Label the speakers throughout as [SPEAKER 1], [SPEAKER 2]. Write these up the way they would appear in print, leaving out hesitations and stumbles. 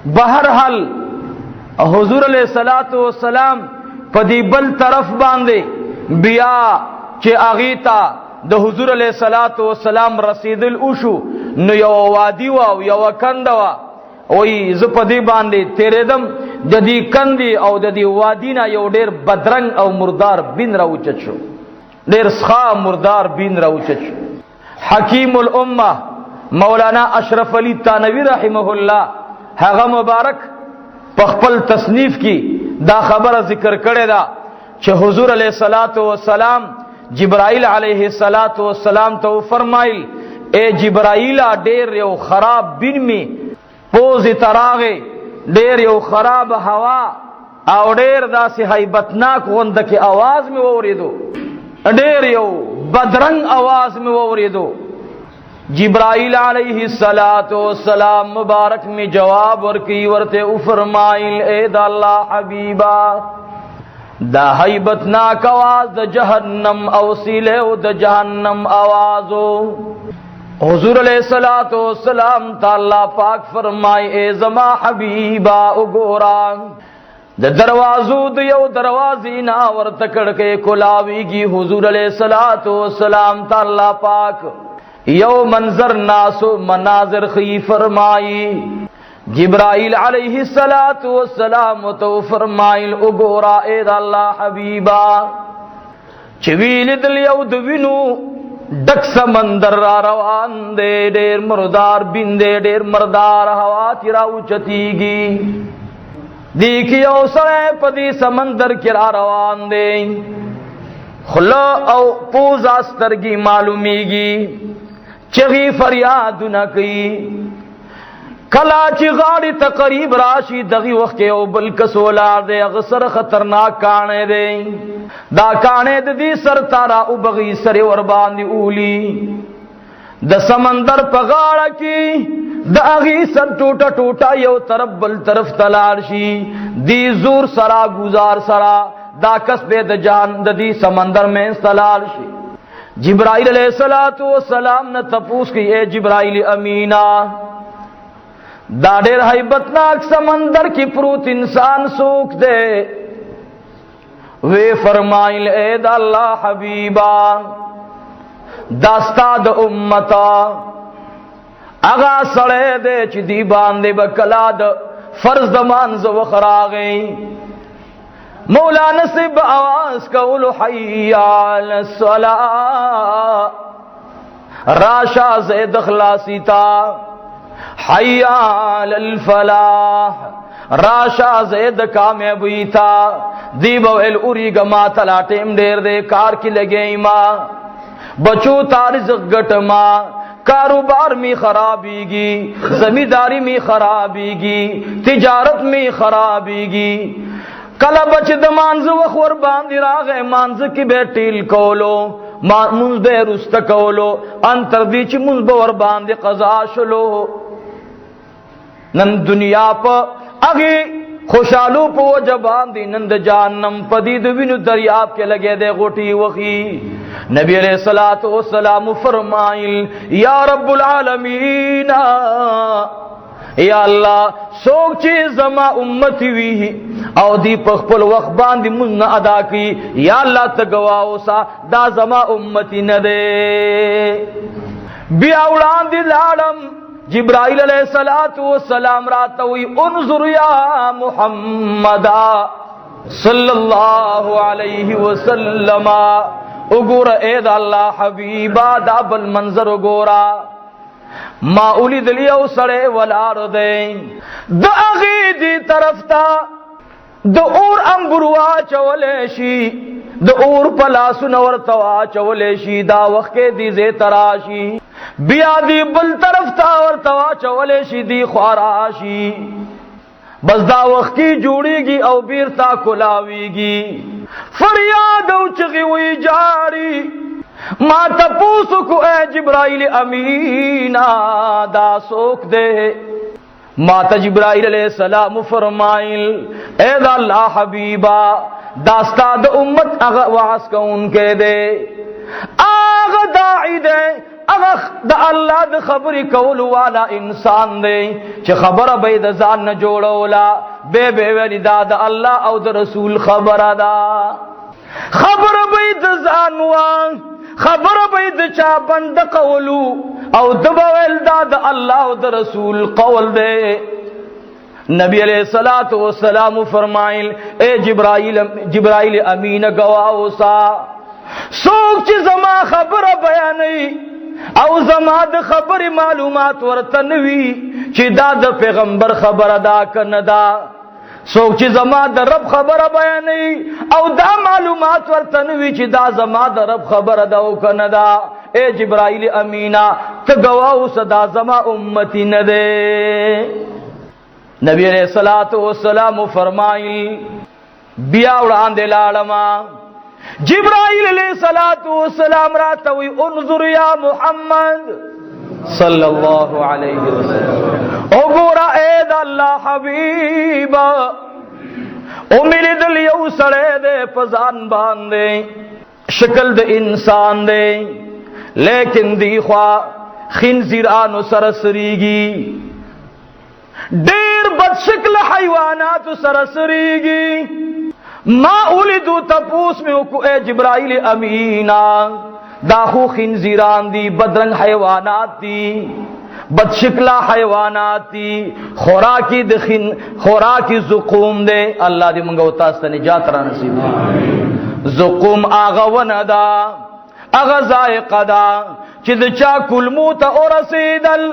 [SPEAKER 1] बहरहाल हुजूर अलैहिस्सलातु वस्सलाम पदी बल तरफ बांधे बिया चे आगीता द हुजूर अलैहिस्सलातु वस्सलाम रसीदुल उशु नु यो वादी वा यो कंदवा ओई ज़पदी बांधे तेरे दम जदी कंदी औ जदी वादीना यो डेर बदरंग औ मुर्दार बिन राउचचो डेर स्खा मुर्दार बिन राउचचो। हकीमुल उम्मा मौलाना अशरफ अली तानवी रहमहुल्लाह हगा मुबारक पखपल तसनीफ की दा खबर जिक्र करे दा चे हुजूर अलैहिस्सलातु वस्सलाम जिब्राइल अलैहिस्सलातु वस्सलाम तो फरमाइल ए जिब्राइला डेर यो खराब बिन में पोज तरागे डेर यो खराब हवा और डेर दा से हैबतनाक वंद के आवाज में वोरे दो डेर यो बदरंग आवाज में वोरे दो। जिब्राइल अलैहिस्सलातु वस्सलाम मुबारक में जवाब और की वरते फरमाइल ए दा अल्लाह हबीबा दा हैबतनाक आवाज द जहन्नम औसिले द जहन्नम आवाजो। हुजूर अलैहिस्सलातु वस्सलाम ताला पाक फरमाए ए जमा हबीबा उगोरा द दरवाजो द यो दरवाजी ना वर तकड़ के कुलावीगी। हुजूर अलैहिस्सलातु वस्सलाम ताला पाक यो मंजर नासो मनाजिर खी फरमाई। जिब्राइल अलैहिस्सलातु वस्सलाम तो फरमाइल उगोरा ए अल्लाह हबीबा चवील दिलियो दुविनु डक समंदर रवान दे डेर मुर्दार बिंदे डेर मरदार हवा तिरा उचतीगी देखियो सरे पदी समंदर किरा रवान दे खुला औ पूजास्तर की मालूमीगी चगी फरियाद न की कलाची गाड़ी तकरीब राशि दगी वक्त बल कसोला दे अगसर खतरनाक काने दे दा काने दी सर तारा उबगी सरे और बांदी उली द समंदर पगाड़ की दागी सर टूटा टूटा यो तरफ बल तरफ तलाशी दी जोर सरा गुजार सरा दा कसबे द जान दी समंदर में तलाशी। जिब्राइल अलैहिस्सलातु वस्सलाम ने तपूस की ए जिब्राइल अमीना दाडेर हैबतनाक समंदर की प्रूत इंसान सूख दे वे फरमाइल ए दा अल्लाह हबीबा दास्ताद उम्मता अगा सड़े दे चिदी बांधे बकलाद फर्ज दमान वखरा गई मौला नसीब आवाज कौल हय्या अलस्सला राशा से दखलासीता हय्या अल फलाह राशा ज़ेद कामयाबी था दीबवेल उरी गमा तलाटेम डेर दे कार की लगे माँ बचू तारिज गट माँ कारोबार में खराबीगी जमींदारी में खराबीगी तिजारत में खराबीगी कला बच दमानज वखवर बांधी रागे मानज की बेटील कोलो मुंज बे रुस्त कोलो अंतर दीच मुंज बवर बांधे कजाशलो नंद दुनिया पर अगे खुशालू पो जबान दी नंद जानम पदीद विनु दरियाब के लगे दे गोटी वखी नबी अलैहिस्सलातु वस्सलाम फरमाइल या रब्बुल आलमीन या अल्लाह सोच चीज जमा उम्मती वी और दी पखपल वक्त बांधी मुन अदा की या अल्लाह तगवाओ सा दा जमा उम्मती न दे बियाउलान दी लाडम जिब्राइल अलैहिस्सलातु वस्सलाम राता हुई उन्जुर या मुहम्मदा सल्लल्लाहु अलैहि वसल्लम उगुर एद अल्लाह हबीबा दाबल मंजर उगोरा मा उलिद लियो सड़े वलार दे दागी दी तरफ था द और अंबुरवा चवलेशी द और पलासुनवर तवा चवलेशी दा वखे दी जे तराशी बियादी बल तरफ था और तवा चवलेशी दी ख्वाराशी बस दा वखी जुड़ीगी औ बीरता कुलावीगी फरियाद उचगी हुई जारी मां तपूसु को ए जिब्राइल अमीना दा सोक दे माता जिब्राइल अलैहिस्सलाम फरमाइल ए अल्लाह हबीबा दास्ताद उम्मत अग वास को उनके दे आग दाई दे هغه د الله د خبرې کولو والا انسان دی چې خبره به د ځان نه جوړولا به ویل دا د الله او د رسول خبره ده خبره به د ځان وان خبره به د چا بند قولو او د بویل دا د الله او د رسول قول دی نبی علیہ الصلوۃ والسلام فرمایل اے جبرائیل امین گواہ اوسا سوک چې زما خبره بیانوي او زما د خبرې معلومات ورته نوي چې دا د پیغمبر خبره دا کنه دا سوک چې زما د رب خبره بیانوي او دا معلومات ورته نوي چې دا زما د رب خبره دا او کنه دا اے جبرائیل امینا ته گواہ اوسه دا زما امتی نه ده نبی علیہ الصلوۃ والسلام فرمایي بیا وړاندې لاړما جبرائیل علیہ الصلوۃ والسلام راتوي انظر یا محمد صلی اللہ علیہ وسلم او ګورا اے د الله حبیب او ملي دل یو سړی دې پزان باندې شکل د انسان دې لیکن دی خوا خنزیرانو سره سریږي ډیر بد شکل حیوانات سره سریږي ما اولیدو تپوس میں کو اے جبرائیل امینا داخو خنزیران دی بدرنگ حیوانات دی بدشکلا حیوانات دی خوراکی زقوم دے اللہ دی منگا اتاستا نجات را نصیب زقوم آغا وندا آغا ذائقہ دا چید چا کلمو تا اور سیدل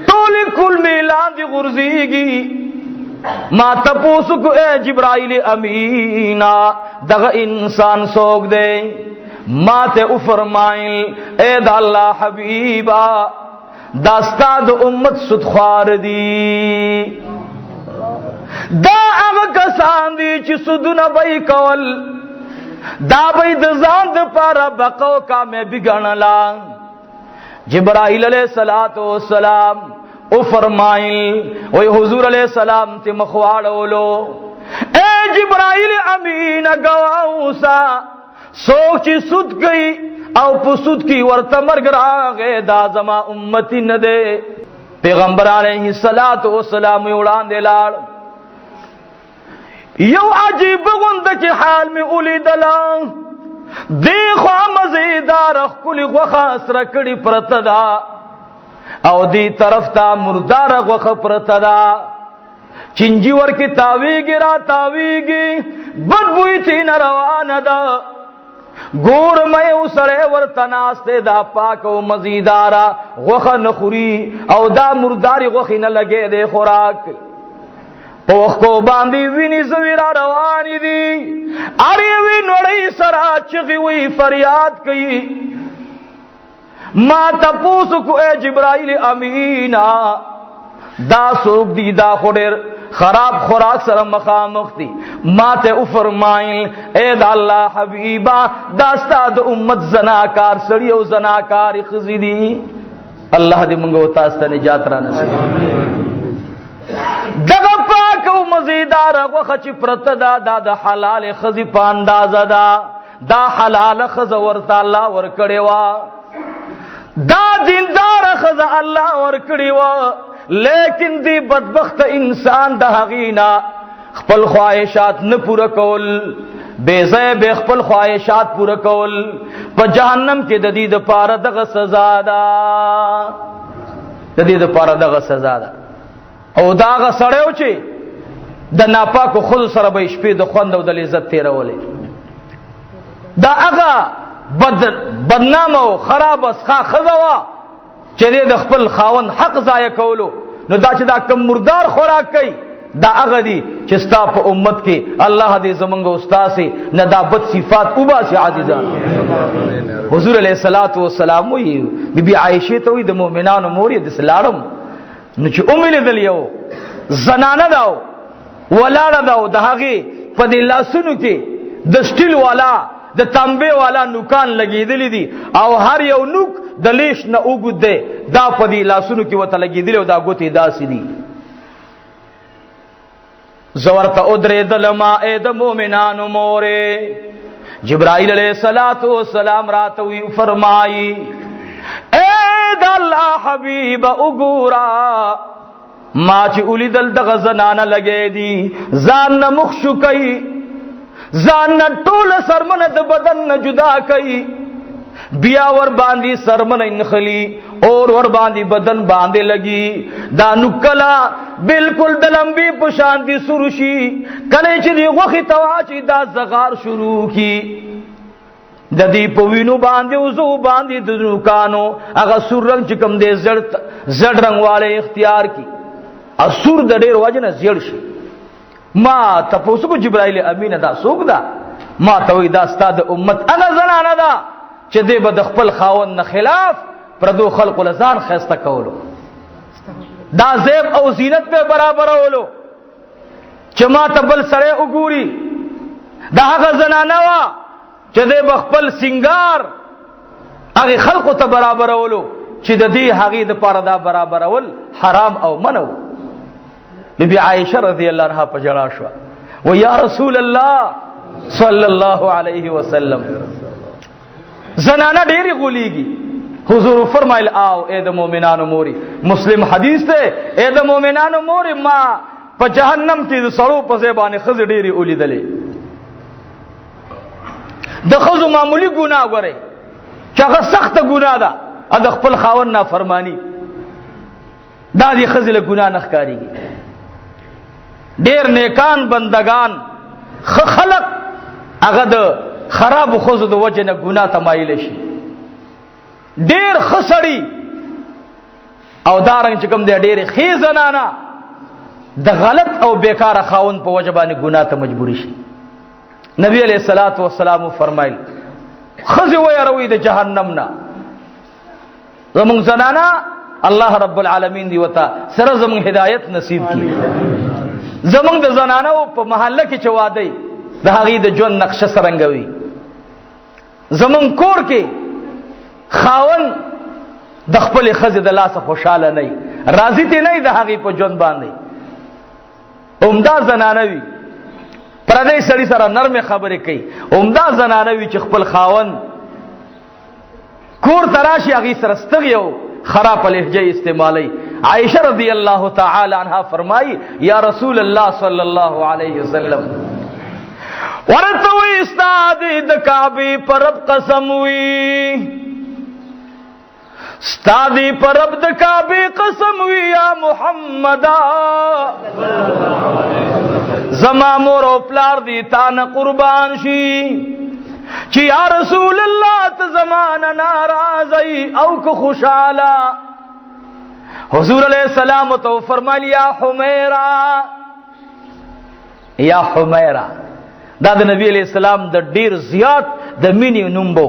[SPEAKER 1] تولی کلمی لاندی غرزیگی ما تپوسو کو اے جبرائیل امینا دغا انسان سوک دے ما تے افرمائل اے دا اللہ حبیبا داستا دا امت سدخوار دی دا اغا کسان دی چی سدنا بای کول دا بای دزان دا پارا بقو کا میں بگنلا جبرائیل علیہ السلام او فرمائل وی حضور علیہ السلام تی مخواڑولو اے جبرائیل امین گواؤسا سوچی سود گئی او پسود کی ورطمرگ راغے دا زما امتی ندے پیغمبر علیہ السلام اڑان دے لار یو عجیب گند کی حال میں اولی دلان دیخوا مزیدار اخکلی غخاس رکڑی پرتدا او دی طرف تا مردار غخ پرتدا چنجی ورکی تاویگی را تاویگی بدبوی تین روان دا گور میں اسرے ورتناستے دا پاک و مزیدارا غخ نخوری او دا مرداری غخی نلگے دے خوراک پوخ کو باندی وینی زویرا روانی دی اریوی نوڑی سرا چغی وی فریاد کئی ما تپوسو کو اے جبرائیل امینا دا سوک دی دا خودر خراب خوراک سر مخامخ دی ما تے افرمائل اے دا اللہ حبیبا داستا دا امت زناکار سڑی او زناکار خزی دی اللہ دی منگو تاستا نجات را نصیب دغا پاک و مزیدار وخچ پرتدا دا حلال خزی پاندازا دا حلال خز ورطا اللہ ورکڑی وا دا دیندار خز اللہ ورکڑی وا لیکن دی بدبخت انسان دا حقینا خپل خواہشات نہ پورا کول بے زیب خپل خواہشات پورا کول پا جہنم کے ددید پارا دغ سزا دا ددید پارا دغ سزا دا او داغ سڑیو چی دا ناپاکو خود سر با شپی دا خوند و دا لذت تیرا ولی دا اغا بدنام و خراب اسخا خزوا چی دے دا خپل خاون حق ضائع کولو نو دا چی دا کم مردار خوراک کئی دا اغا دی چستا پا امت کی اللہ دی زمانگا استاسی نا دا بد صفات اوبا سی عزیزان حضور علیہ السلام وی بی بی عائشی توی دا مومنان و موری دس لارم نو چې اومل دل یو زنانه داو ولاړه داو د هغه په دې لاسونو کې د سټیل والا د تانبه والا نوکان لګیدلی دي او هر یو نوک د لیش نه وګد دی دا په دې لاسونو کې وته لګیدلی او دا ګوتې داسې دي زورته ادرې دلما اے د مؤمنانو مورې جبرائیل علیہ السلام راتوی فرمائی اے الله حبیب وګورا ما چې اولیدل دغه زنانه لګې دي ځان نه مخ شو کوي ځان نه ټول سرمنه د بدن نه جدا کوي بیا ور باندې سرمنه نخلی اور ور باندې بدن باندې لګي دا نکلا بالکل د لمبي په شان دي سروشي کله چې دی غوخي تواچی دا زغار شروع کی د دې په وینو باندې وزو باندې د نوکانو هغه سور رنگ چې کوم دې زړ رنگ والے اختیار کی اسور د ډېر وجنه زیړ شي ما تاسو کو جبرائیل امین دا سوق دا ما ته وې دا ستاد امت انا زنانه دا چې دې به د خپل خاوند نه خلاف پردو خلق لزان خسته کولو دا زیب او زینت به برابر اولو چې ما ته بل سره وګوري دا هغه زنانه وا چې دې بخپل سنگار هغه خلق ته برابر اولو چې د دې هغه د پاره دا برابر اول حرام او منو بی عائشہ رضی اللہ عنہا پجڑا شوا و یا رسول اللہ صلی اللہ علیہ وسلم زنانہ ڈیری غلیگی حضور فرمائل آو اے دا مومنانو موری مسلم حدیث تے اے دا مومنانو موری ما پا جہنم کی دا سڑو پا زیبانی خز ڈیری اولی دلی دا خزو معمولی گناہ گورے چاگا سخت گناہ دا ادخ پل خاون نا فرمانی دا دی خزل گناہ نخکاری گی ډیر نیکان بندگان خلق هغه د خراب خوځو د وجه نه ګناه تمایل شي ډیر خسړی او دارنګ چې کوم دی ډیر خیزنانا د غلط او بیکاره خاون په وجه باندې ګناه ته مجبور شي نبی علیہ الصلوۃ والسلام فرمایل خزي ويروي د جهنم نا زمون زنانا الله رب العالمین دی وتا سره زمون هدایت نصیب کړي زمونږ د زنانو په محله کې چوادی د هغې د ژوند نقشه څرنګه وي زمونږ کور کې خاون د خپلې ښځې د لاسه خوشحاله نه وي راضي ترې نه وي د هغې په ژوند باندې عمده زنانه وي پردی سړي سره نرمې خبرې کوي عمده زنانه وي چې خپل خاون کور ته راشي هغې سره ستغ یو خراب لهجه استعمالی عائشہ رضی اللہ تعالی عنہ فرمائی یا رسول اللہ صلی اللہ علیہ وسلم ورتوی استاد د کعبه پر رب قسم وی استاد پر رب د کعبه قسم وی یا محمد زما مور او پلار دی تا نه قربان شي چې یا رسول الله ته زمانه ناراضی او کو خوشاله حضور علیہ السلام تو فرمایا یا حمیرہ یا حمیرہ دا د نبی علیہ السلام د ډیر زیات د مینې نومبو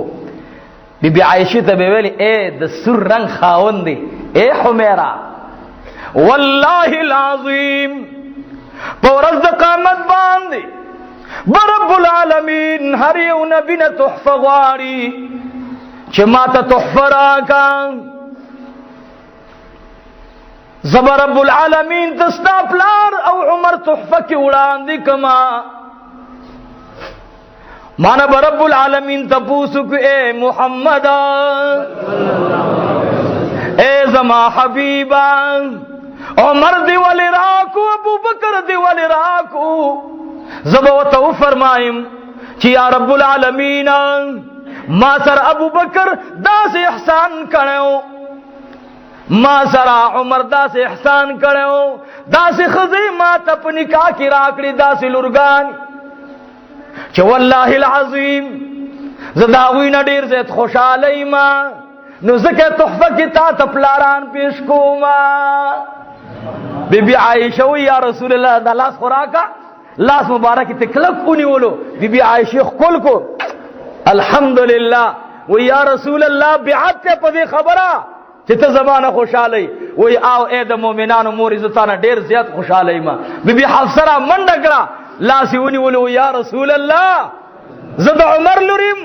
[SPEAKER 1] بی بی عائشہ ته ویل اے د سر رنگ خاوند دی اے حمیرہ والله العظیم پورز د قیامت باندې برب العالمین هر یو نبی نه تحفه غواړي چې ما ته تحفه راکړه زبر رب العالمین تستا پلار او عمر تحفه کی وړاندې کما مانا رب العالمین تپوسو کہ اے محمد اے زما حبیبا عمر دی ولی راکو ابو بکر دی ولی راکو زبوتو فرمائم چی یا رب العالمین ما سر ابو بکر دا سے احسان کرو ما سرا عمر دا سے احسان کرو دا سے خزی ما تپ نکاح کی راکڑی دا سے لرگان چو واللہ العظیم زداوی نا دیر زیت خوشحالی ما نو زکے تحفہ کی تا تپلاران پیش کو ما بی بی عائشہ وی یا رسول اللہ دا لاس خوراکا لاس مبارکی تکلک کنی ولو بی بی عائشہ کل کو الحمدللہ وی یا رسول اللہ بیعت تے پدی خبرہ چې ته زمانه خوشاله وي او اے د مؤمنانو مور عزتانه ډیر زیات خوشاله ما بی حفصه را منډه کړه لاس ونی ولو یا رسول الله زد عمر لریم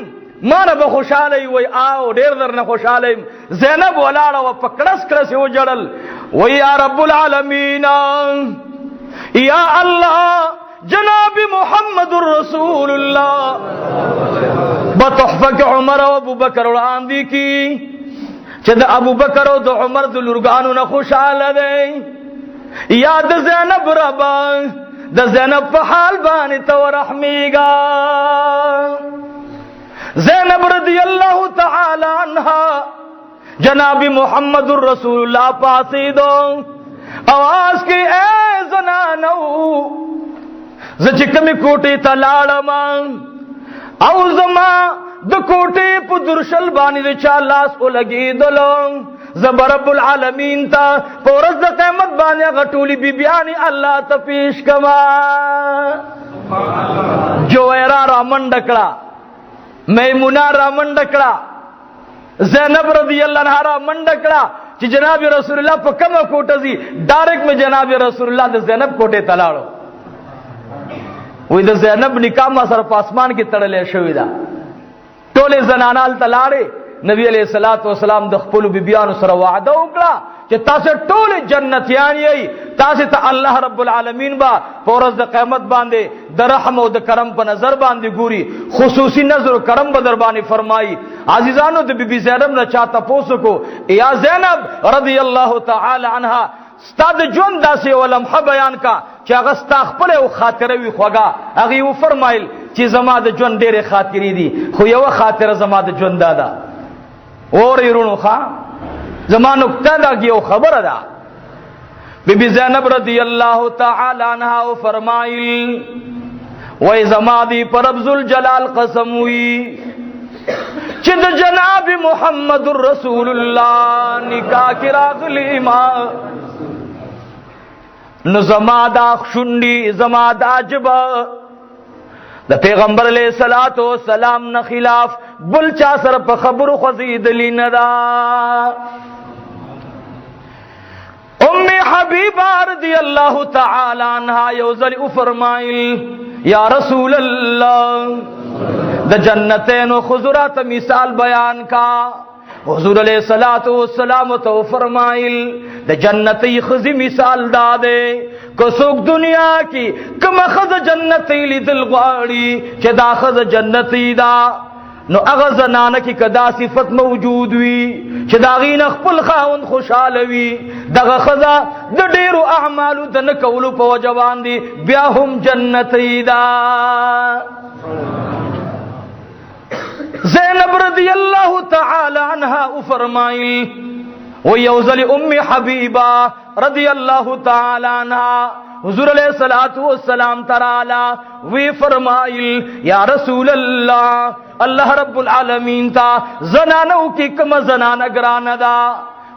[SPEAKER 1] ما نه به خوشاله وي او ډیر درنه خوشاله زینب ولاړه و پکړس کړس یو جړل وي یا رب العالمین یا الله جناب محمد رسول الله بتحفه عمر و ابو بکر وړاندې کی چې د ابو بکر او د عمر د لورګانو نه خوشاله دی. یاد زینب ربا د زینب په حال باندې تو رحمیگا. زینب رضی اللہ تعالی عنہا جناب محمد رسول اللہ پاسیدو آواز کی اے زنانو زچکمی کوٹی تلاړم او زما د کوټې په درشل باندې چا لاس ولګېدلو زبر رب العالمین تا پورز د قیامت باندې غټولی بیبیانی الله ته پیش کما. جویرا را منډکړه، میمونه را منډکړه، زینب رضی اللہ عنہا را منډکړه چې جناب رسول الله په کومه کوټه زی ډایرکټ میں جناب رسول الله د زینب کوټه تلاړو. وې د زینب نکاح ما سره په اسمان کې تړلې شوې ده. ټولې زنانال تلاړې. نبی علیہ الصلوۃ والسلام د خپل بیبیانو سره وعده وکړه چې تاسو ټول جنتیان یې، تاسو ته الله رب العالمین با پورز د قیامت باندې د رحم او د کرم په نظر باندې ګوري، خصوصي نظر او کرم به در باندې فرمایي. عزیزانو د بیبي زینب نه چاته پوښتنه کو یا زینب رضی الله تعالی عنها ستاد جون داسې ولمحه بیان کا چې هغه ستا خپل او خاطره وي خوږه. هغه و فرمایل چې زما د جون ډېرې خاطرې دي خو یو خاطره زما د جون دادا اور يرونو ښا زما نقطه دا یو خبره ده. بیبي زینب رضی الله تعالی عنها و فرمایل وای زما دی پر رب ذوالجلال قسم وی چې د جناب محمد رسول الله نکاح کې راغلی ما نو زما دا شونډي زما دا جبا د پیغمبر علیہ الصلوۃ والسلام نه خلاف بل چا سره په خبرو خزیدلی نه دا. ام حبیبہ رضی اللہ تعالی عنہا یوزل فرمائل یا رسول اللہ د جنتین و خضرات مثال بیان کا. حضور علیہ الصلوۃ والسلام تو فرمائل د جنتی خزی مثال دادے کو سوک دنیا کی کم خز جنتی لیدل غواړي چې دا خز جنتی دا نو اغه زنانه کی کدا صفت موجود وی چې دا غین خپل خاوند خوشاله وی دغه خزا د ډیرو اعمالو د نکولو په وجوان دي بیا هم جنتی دا. زینب رضی اللہ تعالی عنہا فرمائی و یوزل ام حبیبہ رضی اللہ تعالی عنہا حضور علیہ الصلوۃ والسلام تعالی وی فرمائی یا رسول اللہ اللہ رب العالمین تا زنانو کی کم زنان گران دا.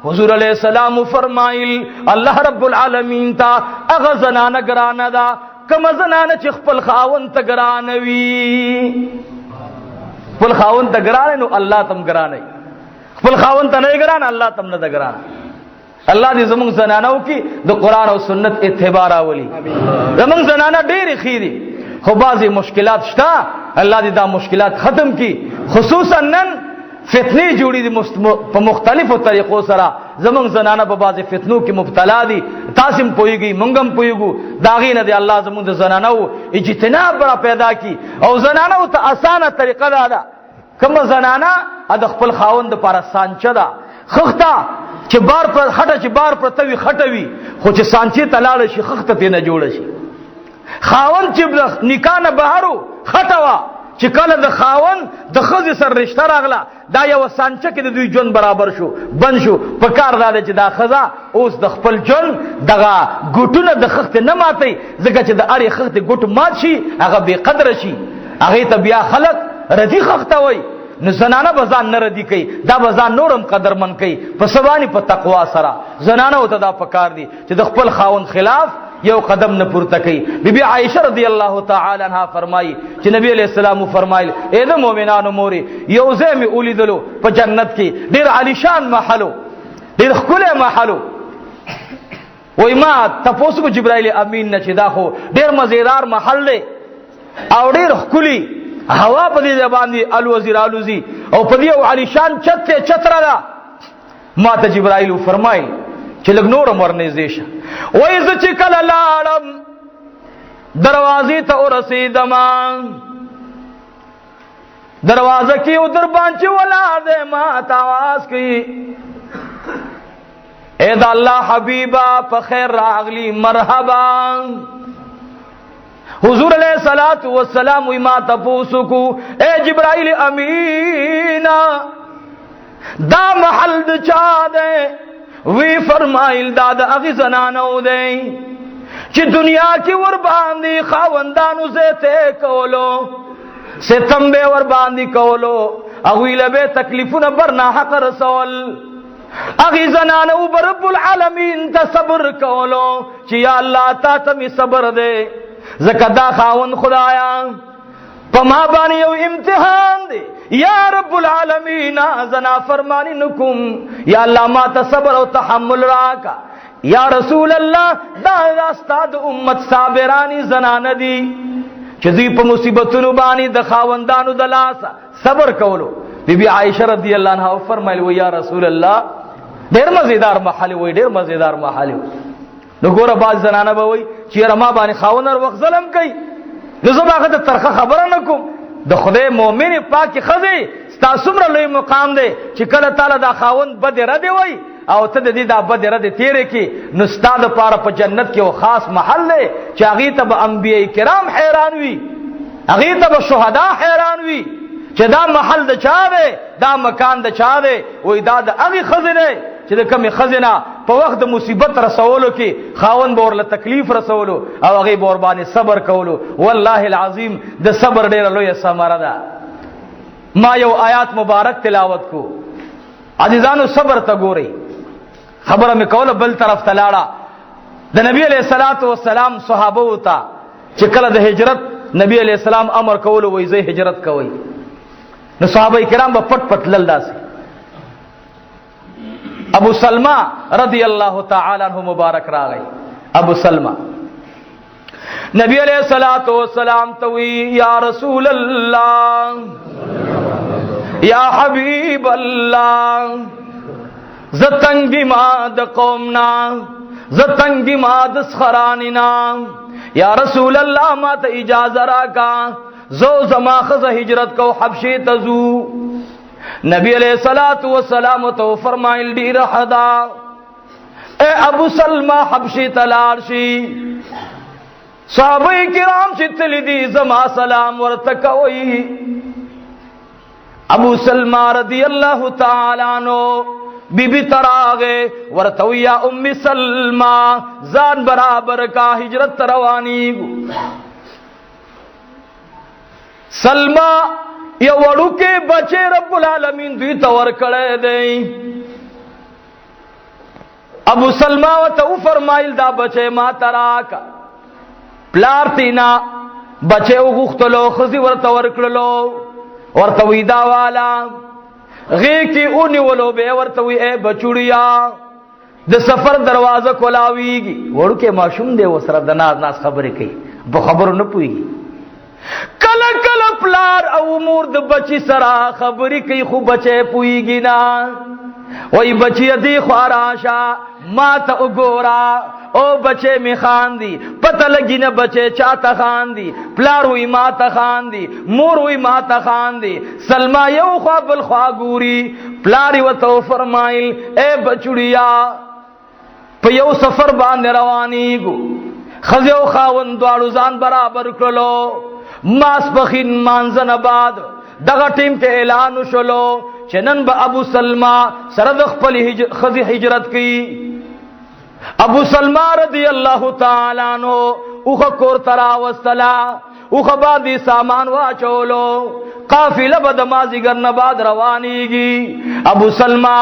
[SPEAKER 1] حضور علیہ السلام فرمائی اللہ رب العالمین تا اغ زنان گران دا کم زنان چخ پل خاون تگرانوی خپل خاون ته ګرانه نو الله تم ګرانه، خپل خاون ته نه ګرانه الله تم نه ګرانه. الله دې زموږ زنانو کې د قران او سنت اتباع راولي. زموږ زنانه ډېرې خېری خو بعضی مشکلات شته، الله دې دا مشکلات ختم کړي. خصوصا نن فتنې جوړې دي په مختلفو طریقو سره. زموږ زنانه په بعضی فتنو کې مبتلا دي، تاسو هم پوهیږئ موږ هم پوهیږو. دا غي نه دی الله زموږ د زنانو اجتناب را پیدا کی او زنانو ته اسانه طریقه ده. کوم زنانه د خپل خاوند لپاره سانچه ده خخته چې بار پر خټه چې بار پر توي خټوي خو چې سانچه تلاړ شي خخته ته نه جوړ شي. خاوند چې نکاح نه بهارو خټوا چې کله د خاون د خزې سره رشتہ راغله دا یو سانچه کې د دوی جون برابر شو بن شو. په کار دا چې دا خزا اوس د خپل جون دغه ګټونه د خخت نه ماتي ځکه چې د اړې خخت ګټ مات شي هغه بے قدر شي. هغه ته بیا خلق ردی خخته وای نو زنانه بزان نه ردی کوي دا بزان نورم قدرمن کوي په سبانی په تقوا سره. زنانه او ته دا پکار دي چې د خپل خاون خلاف یو قدم نه پورته کوي. بی بی عائشہ رضی اللہ تعالی عنہا فرمائی چې نبی علیہ السلام فرمایل اے د مؤمنانو موري یو ځای می ولیدلو په جنت کې ډیر عالیشان محلو ډیر ښکلی محلو. وای ما تاسو کو جبرائیل امین نه چې دا خو ډیر مزیدار محل دی او ډیر ښکلی هوا په دې باندې الوزیر الوزی او په دې عالیشان چتره ده. ما ته جبرائیل فرمایل چې لګ نور مرنه زیشه وای ز چې کله لاړم دروازې ته ورسېدم دروازه کې او در باندې ولاړ دې ما ته आवाज کوي اے دا اللہ حبیبا په خیر راغلی مرحبا. حضور علیہ الصلوۃ والسلام وی ما تپوسو کو اے جبرائیل امینا دا محل د چا دے؟ وی فرمایل دا د اغی زنانو دے چې دنیا کی ور باندې خاوندانو زیته کولو ستم به ور باندې کولو اغوی لبه تکلیفونه برنا حق رسول اغی زنانو رب العالمین ته صبر کولو چې یا الله تا ته صبر دے زکه دا خاوند خدایا پما باندې یو امتحان دی یا رب العالمین زنا فرمانی نکم یا الله ما ته صبر او تحمل راکا یا رسول الله دا استاد امت صابرانی زنان دی چې دوی په مصیبتونو باندې د خاوندانو د لاس صبر کولو. بی بی عائشہ رضی اللہ عنہا فرمایل و یا رسول الله ډیر مزیدار محل وای ډیر مزیدار محل. نو ګوره باز زنانه به وای چې رما باندې خاوند ور وخت ظلم کوي نو زه هغه ته ترخه خبره نکوم. د خدای مؤمن پاک خزه ستاسو مر لوی مقام دی چې کله تعالی دا خاوند بد رد وای او ته د دې دا بد رد تیرې کې نو ستاد پاره په جنت کې او خاص محل دی چې هغه ته به انبیای کرام حیران وي هغه ته به شهدا حیران وي چې دا محل د چا دی دا مکان د چا دی وای دا د هغه خزه دی چې د کمی خزنه په وخت د مصیبت رسولو کې خاوند به ورله تکلیف رسولو او هغه به ور باندې صبر کولو. والله العظیم د صبر ډیره لویه ثمره ده. ما یو آیات مبارک تلاوت کو عزیزانو صبر ته ګوري خبره مې کوله بل طرف ته لاړه د نبی علیہ الصلوۃ والسلام صحابه وتا چې کله د هجرت نبی علیہ السلام امر کولو وای زه هجرت کوي نو صحابه کرام په پټ پټ لل داسي. ابو سلمہ رضی اللہ تعالی عنہ مبارک راغی. ابو سلمہ نبی علیہ الصلوۃ والسلام توی یا رسول اللہ یا حبیب اللہ زتنگی ماد قومنا زتنگی ماد سخراننا یا رسول اللہ ما تا اجازه راکا زو زما خز ہجرت کو حبشی تزو. نبی علیہ الصلوۃ والسلام تو فرمایل ډیر حدا اے ابو سلمہ حبشی تلار شي صحابه کرام چې تل دي زما سلام ورته کوي. ابو سلمہ رضی اللہ تعالی عنہ بی بی تراغه ورته یا ام سلمہ ځان برابر کا ہجرت رواني. سلمہ یو وړوکې بچے رب العالمین دوی تور کړه دی. ابو سلمہ وته فرمایل دا بچے ما تراک پلار تینا بچے وغختلو خزي ورته ورکړلو ورته ویدا والا غی کی اونی ولو به ورته وی اے بچوړیا د سفر دروازه کولاویږي وړوکې ماشوم دی وسره د ناز خبرې کوي په خبرو نه پويږي. کله کله پلار او مور د بچی سره خبرې کوي خو بچي پويږي نه وای بچی دی خاراشا ما ته وګورا او بچے می خاندی پتہ لگی نہ بچے چاہتا خاندی پلار ہوئی ماتا خاندی مور ہوئی ماتا خاندی. سلمہ یو خواب الخواگوری پلاری و تو فرمائل اے بچڑیا پا یو سفر باندې روانی گو خزیو خاون دوارو زان برابر کرلو ماس بخین مانزن بعد دغه ټیم ته اعلان شولو چې نن به ابو سلمہ سره د خپل خزی هجرت کی. ابو سلمہ رضی اللہ تعالی عنہ اوخ کور ترا وستلا اوخ باندې سامان واچولو قافله بدمازی گر نه بعد روانیږي. ابو سلمہ